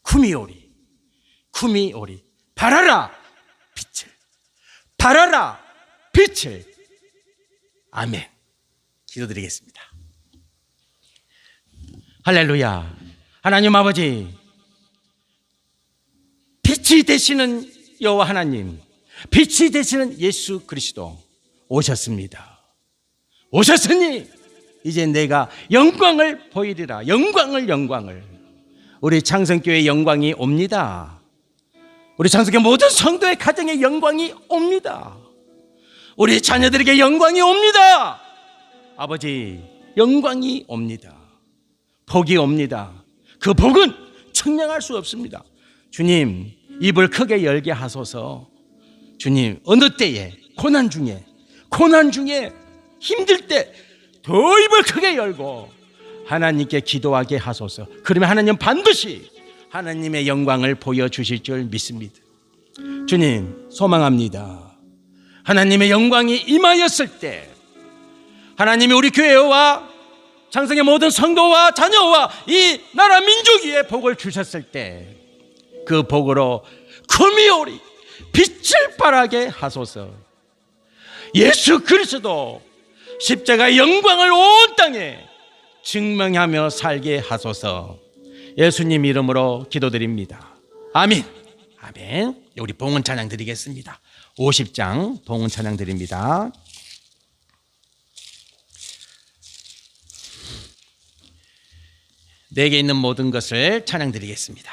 쿠미오리. 발하라 빛을. 아멘. 기도드리겠습니다. 할렐루야. 하나님 아버지, 빛이 되시는 여호와 하나님, 빛이 되시는 예수 그리스도 오셨습니다. 오셨으니 이제 내가 영광을 보이리라. 영광을. 우리 창성교회의 영광이 옵니다. 우리 창성교회 모든 성도의 가정에 영광이 옵니다. 우리 자녀들에게 영광이 옵니다. 아버지, 영광이 옵니다. 복이 옵니다. 그 복은 측량할 수 없습니다. 주님, 입을 크게 열게 하소서. 주님, 어느 때에 고난 중에 힘들 때 더 입을 크게 열고 하나님께 기도하게 하소서. 그러면 하나님 반드시 하나님의 영광을 보여주실 줄 믿습니다. 주님, 소망합니다. 하나님의 영광이 임하였을 때 하나님이 우리 교회와 장성의 모든 성도와 자녀와 이 나라 민족 위에 복을 주셨을 때 그 복으로 금이 오리 빛을 발하게 하소서. 예수 그리스도 십자가의 영광을 온 땅에 증명하며 살게 하소서. 예수님 이름으로 기도드립니다. 아멘. 아멘. 우리 봉헌 찬양 드리겠습니다. 50장 봉헌 찬양 드립니다. 내게 있는 모든 것을 찬양 드리겠습니다.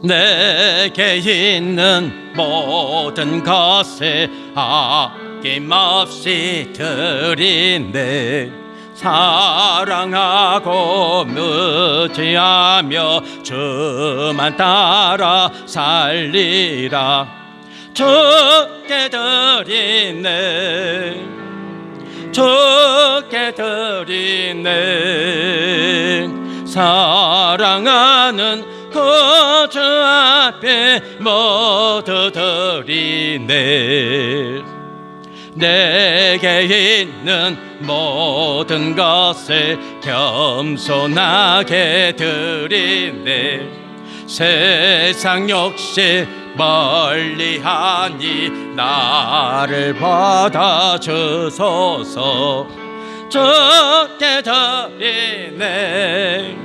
내게 있는 모든 것을 아낌없이 드리네. 사랑하고 무지하며 주만 따라 살리라. 주께 드리네. 주께 드리네. 사랑하는 그 주 앞에 모두 드리네. 내게 있는 모든 것을 겸손하게 드리네. 세상 욕심 멀리하니 나를 받아주소서. 주께 드리네.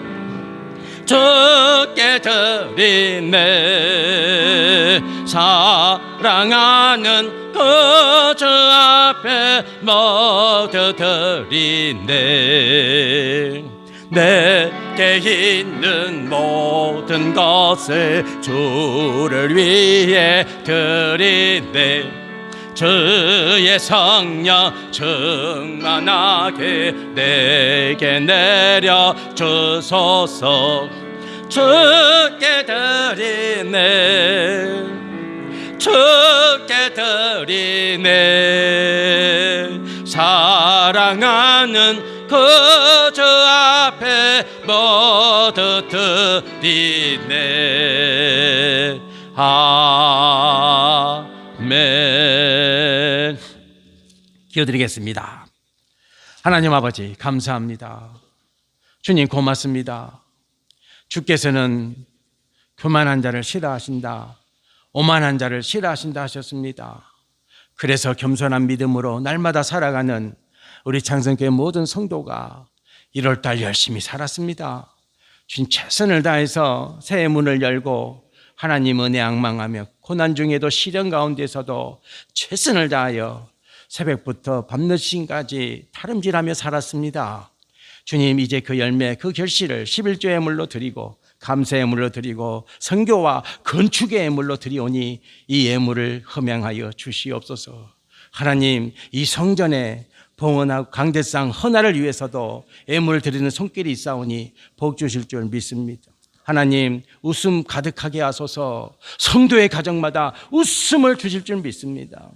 주께 드리네. 사랑하는 그 주 앞에 모두 드리네. 내게 있는 모든 것을 주를 위해 드리네. 주의 성령 충만하게 내게 내려 주소서. 주께 드리네. 주께 드리네. 사랑하는 그 주 앞에 모두 드리네. 아멘. 기도드리겠습니다. 하나님 아버지 감사합니다. 주님 고맙습니다. 주께서는 교만한 자를 싫어하신다, 오만한 자를 싫어하신다 하셨습니다. 그래서 겸손한 믿음으로 날마다 살아가는 우리 장성교회 모든 성도가 1월달 열심히 살았습니다. 주님 최선을 다해서 새해 문을 열고 하나님 은혜 앙망하며 고난 중에도 시련 가운데서도 최선을 다하여 새벽부터 밤늦게까지 다름질하며 살았습니다. 주님 이제 그 열매 그 결실을 11조의 물로 드리고 감사의 물로 드리고 선교와 건축의 예물로 드리오니 이 예물을 흠양하여 주시옵소서. 하나님 이 성전에 봉헌하고 강대상 헌화를 위해서도 예물을 드리는 손길이 있사오니 복 주실 줄 믿습니다. 하나님 웃음 가득하게 하소서. 성도의 가정마다 웃음을 주실 줄 믿습니다.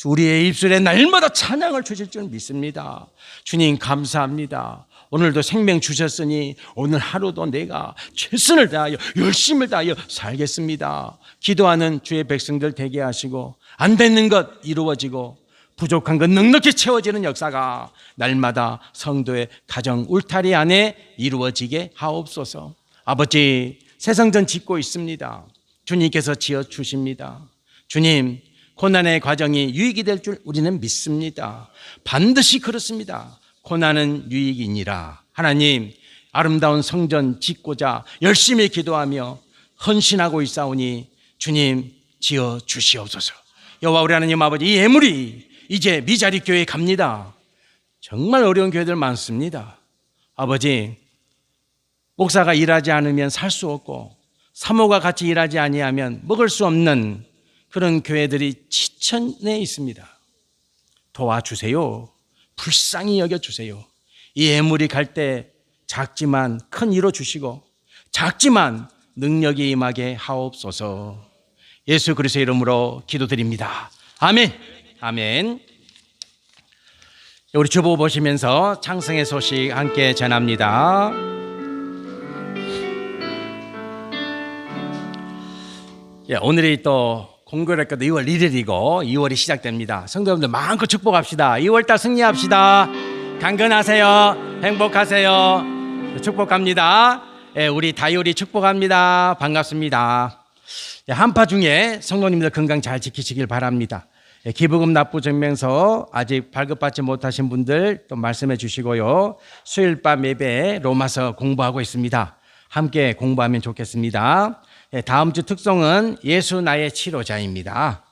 우리의 입술에 날마다 찬양을 주실 줄 믿습니다. 주님 감사합니다. 오늘도 생명 주셨으니 오늘 하루도 내가 최선을 다하여 열심을 다하여 살겠습니다. 기도하는 주의 백성들 되게 하시고 안 되는 것 이루어지고 부족한 것 넉넉히 채워지는 역사가 날마다 성도의 가정 울타리 안에 이루어지게 하옵소서. 아버지 새성전 짓고 있습니다. 주님께서 지어주십니다. 주님 고난의 과정이 유익이 될 줄 우리는 믿습니다. 반드시 그렇습니다. 고난은 유익이니라. 하나님 아름다운 성전 짓고자 열심히 기도하며 헌신하고 있사오니 주님 지어 주시옵소서. 여호와 우리 하나님 아버지 이 예물이 이제 미자리 교회에 갑니다. 정말 어려운 교회들 많습니다. 아버지 목사가 일하지 않으면 살 수 없고 사모가 같이 일하지 아니하면 먹을 수 없는 그런 교회들이 지천에 있습니다. 도와주세요. 불쌍히 여겨주세요. 이 예물이 갈 때 작지만 큰 이로 주시고 작지만 능력이 임하게 하옵소서. 예수 그리스도의 이름으로 기도드립니다. 아멘. 아멘. 우리 주보 보시면서 창성의 소식 함께 전합니다. 오늘이 또 공교롭게도 2월 1일이고 2월이 시작됩니다. 성도 여러분들 마음껏 축복합시다. 2월달 승리합시다. 강건하세요. 행복하세요. 축복합니다. 우리 다율이 축복합니다. 반갑습니다. 한파 중에 성도님들 건강 잘 지키시길 바랍니다. 기부금 납부 증명서 아직 발급받지 못하신 분들 또 말씀해 주시고요. 수요일 밤 예배 로마서 공부하고 있습니다. 함께 공부하면 좋겠습니다. 다음 주 특송은 예수 나의 치료자입니다.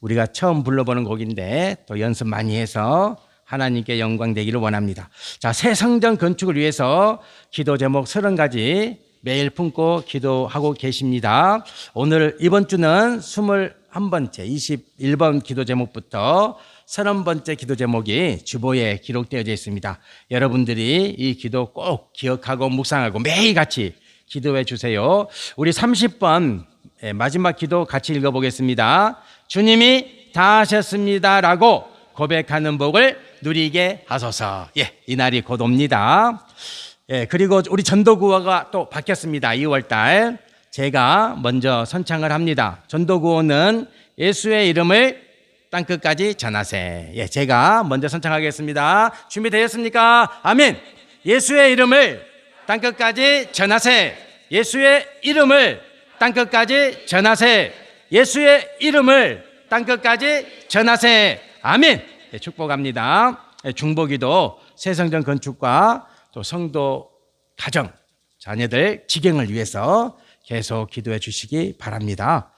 우리가 처음 불러보는 곡인데 또 연습 많이 해서 하나님께 영광 되기를 원합니다. 자, 새 성전 건축을 위해서 기도 제목 30가지 매일 품고 기도하고 계십니다. 오늘 이번 주는 21번째 21번 기도 제목부터 30번째 기도 제목이 주보에 기록되어져 있습니다. 여러분들이 이 기도 꼭 기억하고 묵상하고 매일 같이 기도해 주세요. 우리 30번 마지막 기도 같이 읽어보겠습니다. 주님이 다 하셨습니다 라고 고백하는 복을 누리게 하소서. 이 날이 곧 옵니다. 그리고 우리 전도구호가 또 바뀌었습니다. 2월달 제가 먼저 선창을 합니다. 전도구호는 예수의 이름을 땅끝까지 전하세. 제가 먼저 선창하겠습니다. 준비되셨습니까? 아멘. 예수의 이름을 땅끝까지 전하세. 예수의 이름을 땅끝까지 전하세. 예수의 이름을 땅끝까지 전하세. 아멘. 축복합니다. 중보기도 새성전 건축과 또 성도 가정 자녀들 지경을 위해서 계속 기도해 주시기 바랍니다.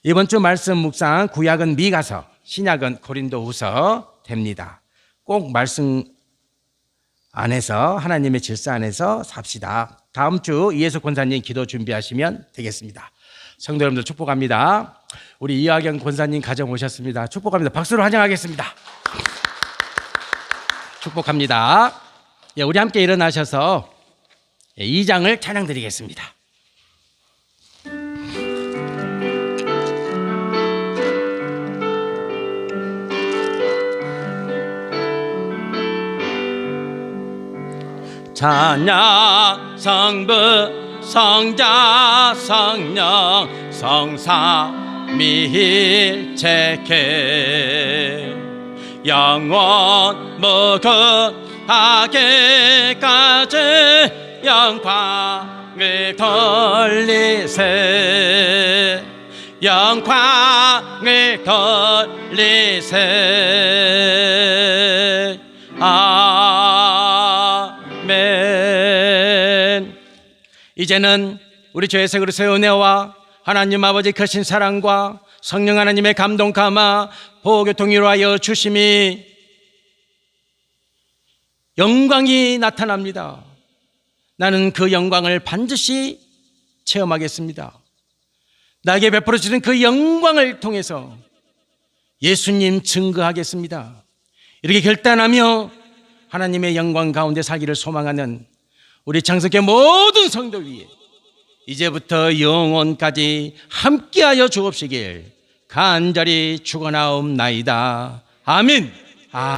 이번 주 말씀 묵상 구약은 미가서, 신약은 고린도후서 됩니다. 꼭 말씀 안에서 하나님의 질서 안에서 삽시다. 다음 주 이혜숙 권사님 기도 준비하시면 되겠습니다. 성도 여러분들 축복합니다. 우리 이하경 권사님 가정 오셨습니다. 축복합니다. 박수로 환영하겠습니다. 축복합니다. 우리 함께 일어나셔서 2장을 찬양 드리겠습니다. 찬양 성부 성자 성령 성삼위일체계 영원 무궁하게까지 영광을 돌리세 영광을 돌리세 아멘. 이제는 우리 주 예수 그리스도의 은혜와 하나님 아버지 크신 사랑과 성령 하나님의 감동 감화 보호교통 이루하여 주심이 영광이 나타납니다. 나는 그 영광을 반드시 체험하겠습니다. 나에게 베풀어 주신 그 영광을 통해서 예수님 증거하겠습니다. 이렇게 결단하며 하나님의 영광 가운데 살기를 소망하는 우리 창석의 모든 성도 위에 이제부터 영원까지 함께하여 주옵시길 간절히 축원하옵나이다. 아멘.